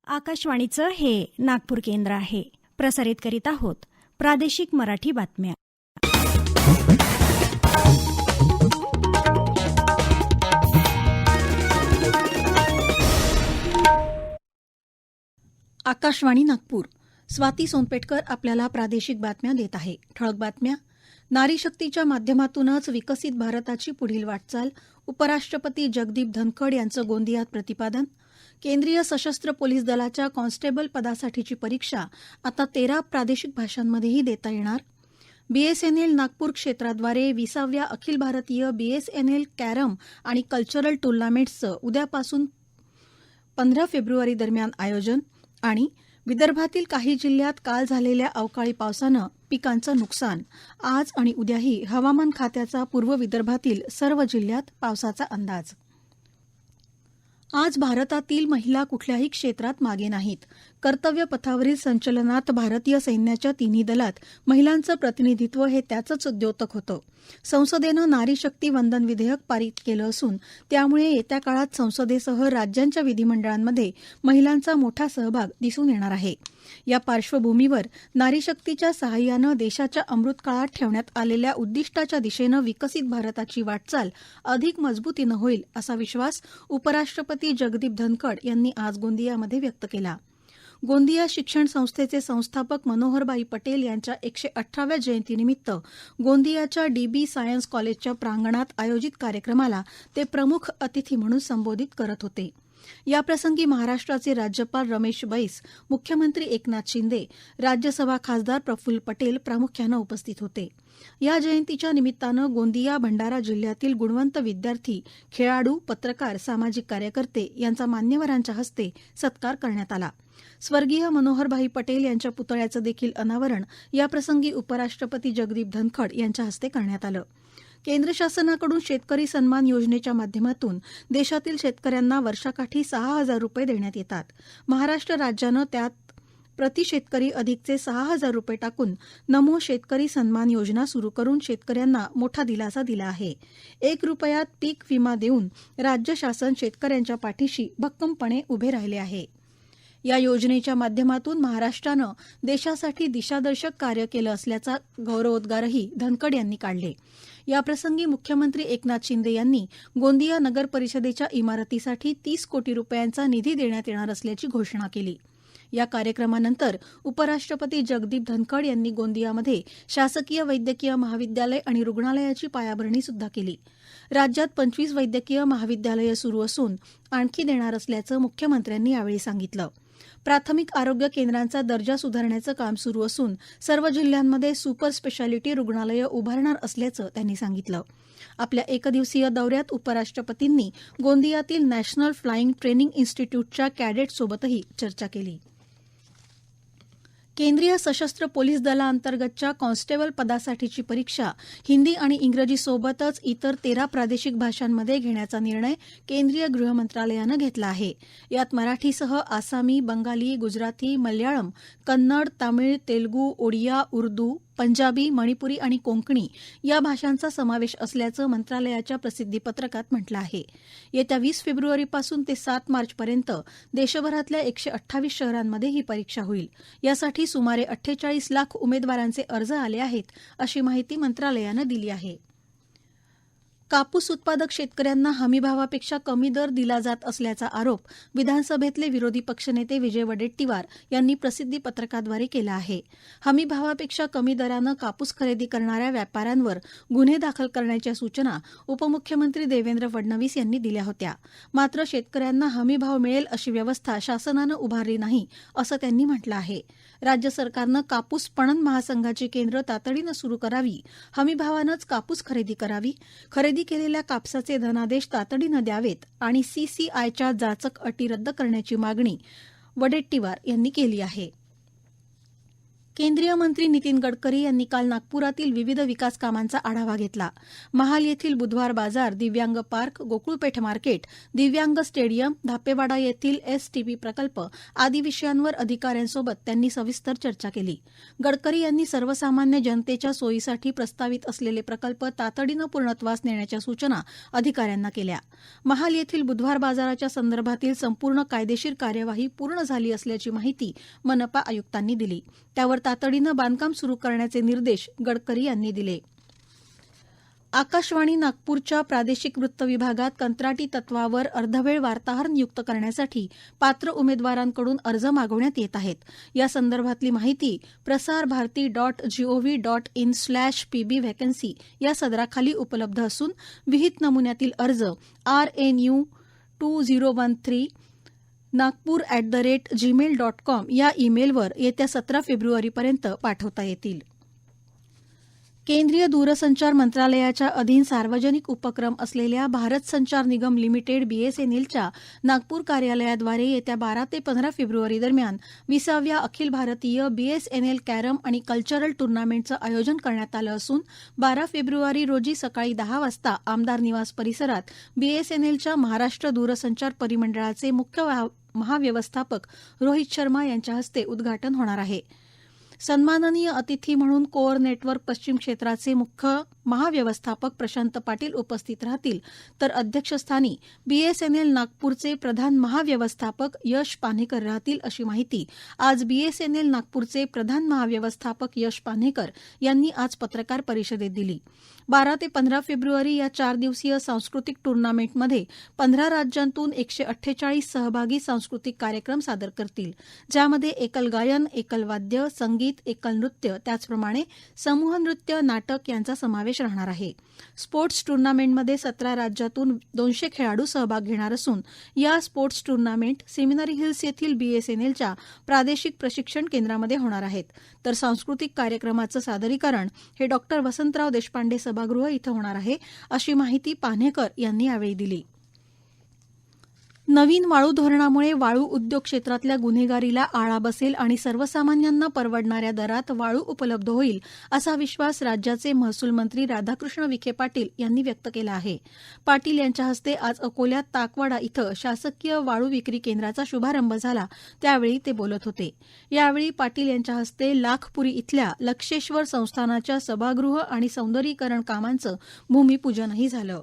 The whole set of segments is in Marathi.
आकाशवाणीचं हे नागपूर केंद्र आहे. प्रसारित करीत आहोत प्रादेशिक मराठी बातम्या. आकाशवाणी नागपूर. स्वाती सोनपेटकर आपल्याला प्रादेशिक बातम्या देत आहे. ठळक बातम्या. नारी शक्तीच्या माध्यमातूनच विकसित भारताची पुढील वाटचाल, उपराष्ट्रपती जगदीप धनखड यांचं गोंदियात प्रतिपादन. केंद्रीय सशस्त्र पोलीस दलाच्या कॉन्स्टेबल पदासाठीची परीक्षा आता 13 प्रादेशिक भाषांमध्येही देता येणार. बीएसएनएल नागपूर क्षेत्राद्वारे 20व्या अखिल भारतीय बीएसएनएल कॅरम आणि कल्चरल टुर्नामेंट्सचं उद्यापासून 15 फेब्रुवारी दरम्यान आयोजन. आणि विदर्भातील काही जिल्ह्यात काल झालेल्या अवकाळी पावसानं पिकांचं नुकसान. आज आणि उद्याही हवामान खात्याचा पूर्व विदर्भातील सर्व जिल्ह्यात पावसाचा अंदाज. आज भारतातील महिला कुठल्याही क्षेत्रात मागे नाहीत. कर्तव्य पथावरील संचलनात भारतीय सैन्याच्या तिन्ही दलात महिलांचं प्रतिनिधित्व हे त्याचंच द्योतक होतं. संसदेनं नारी शक्ती वंदन विधेयक पारित केलं असून त्यामुळे येत्या काळात संसदेसह राज्यांच्या विधिमंडळांमध्ये महिलांचा मोठा सहभाग दिसून येणार आहे. या पार्श्वभूमीवर नारी शक्तीच्या सहाय्यानं देशाच्या अमृतकाळात ठेवण्यात आलेल्या उद्दिष्टाच्या दिशेनं विकसित भारताची वाटचाल अधिक मजबूतीनं होईल असा विश्वास उपराष्ट्रपती जगदीप धनखड यांनी आज गोंदियामध्ये व्यक्त केला. गोंदिया शिक्षण संस्थेचे संस्थापक मनोहरभाई पटेल यांच्या 118व्या जयंतीनिमित्त गोंदियाच्या डीबी सायन्स कॉलेजच्या प्रांगणात आयोजित कार्यक्रमाला ते प्रमुख अतिथी म्हणून संबोधित करत होते. याप्रसंगी महाराष्ट्राचे राज्यपाल रमेश बैस, मुख्यमंत्री एकनाथ शिंदे, राज्यसभा खासदार प्रफुल्ल पटेल प्रामुख्यानं उपस्थित होते. या जयंतीच्या निमित्तानं गोंदिया, भंडारा जिल्ह्यातील गुणवंत विद्यार्थी, खेळाडू, पत्रकार, सामाजिक कार्यकर्ते यांचा मान्यवरांच्या हस्ते सत्कार करण्यात आला. स्वर्गीय मनोहरभाई पटेल यांच्या पुतळ्याचं देखील अनावरण याप्रसंगी उपराष्ट्रपती जगदीप धनखड यांच्या हस्ते करण्यात आलं. केंद्र शासनाकडून शेतकरी सन्मान योजनेच्या माध्यमातून देशातील शेतकऱ्यांना वर्षाकाठी 6,000 रुपये देण्यात येतात. महाराष्ट्र राज्यानं त्यात प्रति शेतकरी अधिकचे 6,000 रुपये टाकून नमो शेतकरी सन्मान योजना सुरू करून शेतकऱ्यांना मोठा दिलासा दिला आहे. 1 रुपयात पीक विमा देऊन राज्य शासन शेतकऱ्यांच्या पाठीशी भक्कमपणे उभे राहिले आहे. या योजनेच्या माध्यमातून महाराष्ट्रानं देशासाठी दिशादर्शक कार्य केलं असल्याचा गौरवोद्गारही धनखड यांनी काढले. याप्रसंगी मुख्यमंत्री एकनाथ शिंदे यांनी गोंदिया नगर परिषदेच्या इमारतीसाठी 30 कोटी रुपयांचा निधी देण्यात येणार असल्याची घोषणा केली. या कार्यक्रमानंतर उपराष्ट्रपती जगदीप धनखड यांनी गोंदियामध्ये शासकीय वैद्यकीय महाविद्यालय आणि रुग्णालयाची पायाभरणी सुद्धा केली. राज्यात 25 वैद्यकीय महाविद्यालयं सुरू असून आणखी देणार असल्याचं मुख्यमंत्र्यांनी यावेळी सांगितलं. प्राथमिक आरोग्य केंद्रांचा दर्जा सुधारण्याचं काम सुरू असून सर्व जिल्ह्यांमध्ये सुपर स्पेशालिटी रुग्णालयं उभारणार असल्याचं त्यांनी सांगितलं. आपल्या एकदिवसीय दौऱ्यात उपराष्ट्रपतींनी गोंदियातील नॅशनल फ्लाईंग ट्रेनिंग इन्स्टिट्यूटच्या कॅडेटसोबतही चर्चा केली. केंद्रीय सशस्त्र पोलीस दलाअंतर्गतच्या कॉन्स्टेबल पदासाठीची परीक्षा हिंदी आणि इंग्रजीसोबतच इतर 13 प्रादेशिक भाषांमध्ये घेण्याचा निर्णय केंद्रीय गृह मंत्रालयानं घेतला आहे. यात मराठीसह आसामी, बंगाली, गुजराती, मल्याळम, कन्नड, तामिळ, तेलुगू, ओडिया, उर्दू, पंजाबी, मणिपुरी आणि कोंकणी या भाषांचा समावेश असल्याचं मंत्रालयाच्या प्रसिद्धीपत्रकात म्हटलं आहे. येत्या 20 फेब्रुवारीपासून ते 7 मार्चपर्यंत देशभरातल्या 128 शहरांमध्ये ही परीक्षा होईल. यासाठी सुमारे 48 लाख उमेदवारांचे अर्ज आले आहेत, अशी माहिती मंत्रालयानं दिली आहे. कापूस उत्पादक शेतकऱ्यांना हमीभावापेक्षा कमी दर दिला जात असल्याचा आरोप विधानसभेतले विरोधी पक्षनेते विजय वडेट्टीवार यांनी प्रसिद्धीपत्रकाद्वारे केला आहे. हमीभावापेक्षा कमी दरानं कापूस खरेदी करणाऱ्या व्यापाऱ्यांवर गुन्हे दाखल करण्याच्या सूचना उपमुख्यमंत्री देवेंद्र फडणवीस यांनी दिल्या होत्या. मात्र शेतकऱ्यांना हमीभाव मिळेल अशी व्यवस्था शासनानं उभारली नाही, असं त्यांनी म्हटलं आहे. राज्य सरकारनं कापूस पणन महासंघाची केंद्र तातडीनं सुरू करावी, हमीभावानंच कापूस खरेदी करावी, खरेदी केलेल्या कापसाचे धनादेश तातडीनं द्यावेत आणि सीसीआयच्या जाचक अटी रद्द करण्याची मागणी वडेट्टीवार यांनी केली आहे. केंद्रीय मंत्री नितीन गडकरी यांनी काल नागपुरातील विविध विकास कामांचा आढावा घेतला. महाल येथील बुधवार बाजार, दिव्यांग पार्क, गोकुळपेठ मार्केट, दिव्यांग स्टेडियम, धापेवाडा येथील एसटीपी प्रकल्प आदी विषयांवर अधिकाऱ्यांसोबत त्यांनी सविस्तर चर्चा केली. गडकरी यांनी सर्वसामान्य जनतेच्या सोयीसाठी प्रस्तावित असलेले प्रकल्प तातडीनं पूर्णत्वास नेण्याच्या सूचना अधिकाऱ्यांना केल्या. महाल येथील बुधवार बाजाराच्या संदर्भातील संपूर्ण कायदेशीर कार्यवाही पूर्ण झाली असल्याची माहिती मनपा आयुक्तांनी दिली. त्यावर तातडीनं बांधकाम सुरू करण्याचे निर्देश गडकरी यांनी दिले. आकाशवाणी नागपूरच्या प्रादेशिक वृत्त विभागात कंत्राटी तत्वावर अर्धवेळ वार्ताहर नियुक्त करण्यासाठी पात्र उमेदवारांकडून अर्ज मागवण्यात येत आहेत. या संदर्भातली माहिती प्रसारभारती.gov.in/pb व्हॅकन्सी या सदराखाली उपलब्ध असून विहित नमुन्यातील अर्ज rnu2013 nagpur@gmail.com या ईमेलवर येत्या 17 फेब्रुवारीपर्यंत पाठवता येतील. केंद्रीय दूरसंचार मंत्रालयाच्या अधीन सार्वजनिक उपक्रम असलेल्या भारत संचार निगम लिमिटेड बीएसएनएलच्या नागपूर कार्यालयाद्वारे येत्या 12 ते 15 फेब्रुवारी दरम्यान 20व्या अखिल भारतीय बीएसएनएल कॅरम आणि कल्चरल टुर्नामेंटचं आयोजन करण्यात आलं असून 12 फेब्रुवारी रोजी सकाळी 10 वाजता आमदार निवास परिसरात बीएसएनएलच्या महाराष्ट्र दूरसंचार परिमंडळाचे मुख्य महाव्यवस्थापक रोहित शर्मा यांच्या हस्ते उद्घाटन होणार आहे. सन्माननीय अतिथी म्हणून कोअर नेटवर्क पश्चिम क्षेत्राचे मुख्य महाव्यवस्थापक प्रशांत पाटील उपस्थित राहतील, तर अध्यक्षस्थानी बीएसएनएल नागपूरचे प्रधान महाव्यवस्थापक यश पान्हेकर राहतील, अशी माहिती आज बीएसएनएल नागपूरचे प्रधान महाव्यवस्थापक यश पान्हेकर यांनी आज पत्रकार परिषदेत दिली. 12 ते 15 फेब्रुवारी या 4 दिवसीय सांस्कृतिक टुर्नामेंटमध्ये 15 राज्यांतून 148 सहभागी सांस्कृतिक कार्यक्रम सादर करतील, ज्यामध्ये एकल गायन, एकल वाद्य, संगीत, एकल नृत्य, त्याचप्रमाणे समूह नृत्य, नाटक यांचा समावेश राहणार आहे. स्पोर्ट्स टुर्नामेंटमध्ये 17 राज्यातून 200 खेळाडू सहभाग घेणार असून या स्पोर्ट्स टुर्नामेंट सेमिनरी हिल्स येथील बीएसएनएलच्या प्रादेशिक प्रशिक्षण केंद्रामध्ये होणार आहेत. तर सांस्कृतिक कार्यक्रमाचं सादरीकरण हे डॉ. वसंतराव देशपांडे सभागृह इथं होणार आहे, अशी माहिती पान्हेकर यांनी यावेळी दिली. नवीन वाळू धोरणामुळे वाळू उद्योग क्षेत्रातल्या गुन्हेगारीला आळा बसेल आणि सर्वसामान्यांना परवडणाऱ्या दरात वाळू उपलब्ध होईल, असा विश्वास राज्याचे महसूल मंत्री राधाकृष्ण विखे पाटील यांनी व्यक्त केला आहे. पाटील यांच्या हस्ते आज अकोल्यात ताकवाडा इथं शासकीय वाळू विक्री केंद्राचा शुभारंभ झाला, त्यावेळी ते बोलत होते. यावेळी पाटील यांच्या हस्ते लाखपुरी इथल्या लक्षेश्वर संस्थानाच्या सभागृह आणि सौंदर्यीकरण कामांचं भूमिपूजनही झालं.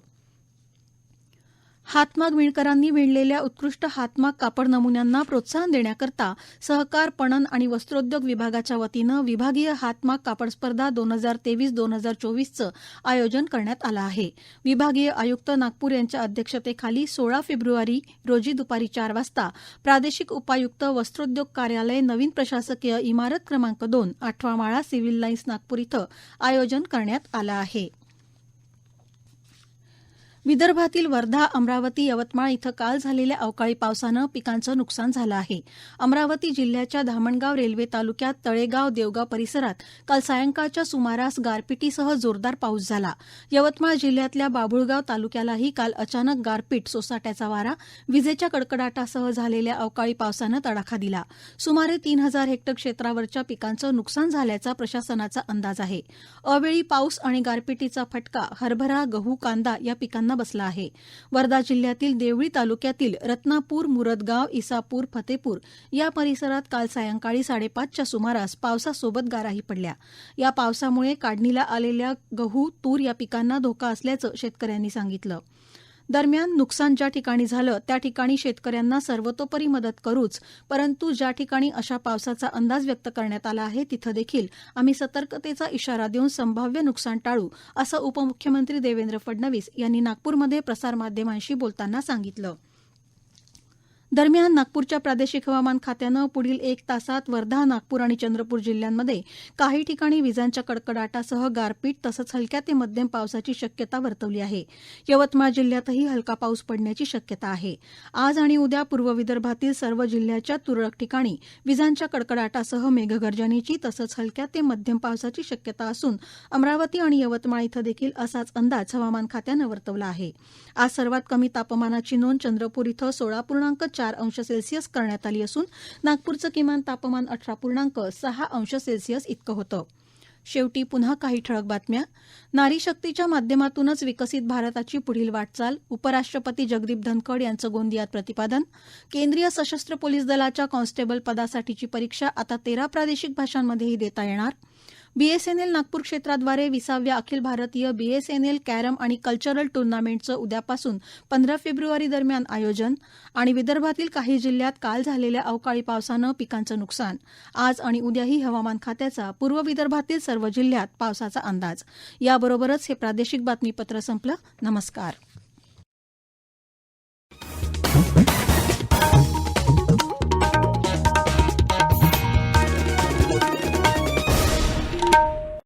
हातमाग विणकरांनी विणलेल्या उत्कृष्ट हातमाग कापड नमुन्यांना प्रोत्साहन देण्याकरता सहकार, पणन आणि वस्त्रोद्योग विभागाच्या वतीनं विभागीय हातमाग कापड स्पर्धा 2023-2024चं आयोजन करण्यात आलं आहे. विभागीय आयुक्त नागपूर यांच्या अध्यक्षतेखाली 16 फेब्रुवारी रोजी दुपारी 4 वाजता प्रादेशिक उपायुक्त वस्त्रोद्योग कार्यालय, नवीन प्रशासकीय इमारत क्रमांक 2, 8वा माळा, सिव्हिल लाईन्स, नागपूर इथं आयोजन करण्यात आलं आहे. विदर्भातील वर्धा, अमरावती, यवतमाळ इथं काल झालेल्या अवकाळी पावसानं पिकांचं नुकसान झालं आहे. अमरावती जिल्ह्याच्या धामणगाव रेल्वे तालुक्यात तळेगाव, देवगाव परिसरात काल सायंकाळच्या सुमारास गारपिटीसह जोरदार पाऊस झाला. यवतमाळ जिल्ह्यातल्या बाभुळगाव तालुक्यालाही काल अचानक गारपीट, सोसाट्याचा वारा, विजेच्या कडकडाटासह झालेल्या अवकाळी पावसानं तडाखा दिला. सुमारे 3000 हेक्टर क्षेत्रावरच्या पिकांचं नुकसान झाल्याचा प्रशासनाचा अंदाज आहे. अवेळी पाऊस आणि गारपिटीचा फटका हरभरा, गहू, कांदा या पिकांना बसला आहे. वर्धा जिल्ह्यातील देवळी तालुक्यातील रत्नापूर, मुरदगाव, इसापूर, फतेपूर या परिसरात काल सायंकाळी 5:30च्या सुमारास पावसासोबत गाराही पडल्या. या पावसामुळे काढणीला आलेल्या गहू, तूर या पिकांना धोका असल्याचं शेतकऱ्यांनी सांगितलं. दरम्यान नुकसान ज्या ठिकाणी झालं त्या ठिकाणी शेतकऱ्यांना सर्वतोपरी मदत करूच, परंतु ज्या ठिकाणी अशा पावसाचा अंदाज व्यक्त करण्यात आला आहे तिथं देखील आम्ही सतर्कतेचा इशारा देऊन संभाव्य नुकसान टाळू, असं उपमुख्यमंत्री देवेंद्र फडणवीस यांनी नागपूरमध्ये प्रसारमाध्यमांशी बोलताना सांगितलं. दरम्यान नागपूरच्या प्रादेशिक हवामान खात्यानं पुढील 1 तासात वर्धा, नागपूर आणि चंद्रपूर जिल्ह्यांमध्ये काही ठिकाणी विजांच्या कडकडाटासह गारपीट तसंच हलक्या ते मध्यम पावसाची शक्यता वर्तवली आहे. यवतमाळ जिल्ह्यातही हलका पाऊस पडण्याची शक्यता आहे. आज आणि उद्या पूर्व विदर्भातील सर्व जिल्ह्याच्या तुरळक ठिकाणी विजांच्या कडकडाटासह मेघगर्जनेची तसंच हलक्या ते मध्यम पावसाची शक्यता असून अमरावती आणि यवतमाळ इथं देखील असाच अंदाज हवामान खात्यानं वर्तवला आहे. आज सर्वात कमी तापमानाची नोंद चंद्रपूर इथं 16.4 4 अंश सेल्सिअस करण्यात आली असून नागपूरचं किमान तापमान 18.6 अंश सेल्सिअस इतकं होतं. शेवटी पुन्हा काही ठळक बातम्या. नारी शक्तीच्या माध्यमातूनच विकसित भारताची पुढील वाटचाल, उपराष्ट्रपती जगदीप धनखड यांचं गोंदियात प्रतिपादन. केंद्रीय सशस्त्र पोलीस दलाच्या कॉन्स्टेबल पदासाठीची परीक्षा आता 13 प्रादेशिक भाषांमध्येही देता येणार. बीएसएनएल नागपूर क्षेत्राद्वारे 20व्या अखिल भारतीय बीएसएनएल कॅरम आणि कल्चरल टुर्नामेंटचं उद्यापासून 15 फेब्रुवारी दरम्यान आयोजन. आणि विदर्भातील काही जिल्ह्यात काल झालेल्या अवकाळी पावसानं पिकांचं नुकसान. आज आणि उद्याही हवामान खात्याचा पूर्व विदर्भातील सर्व जिल्ह्यात पावसाचा अंदाज. याबरोबरच हे प्रादेशिक बातमीपत्र संपलं. नमस्कार.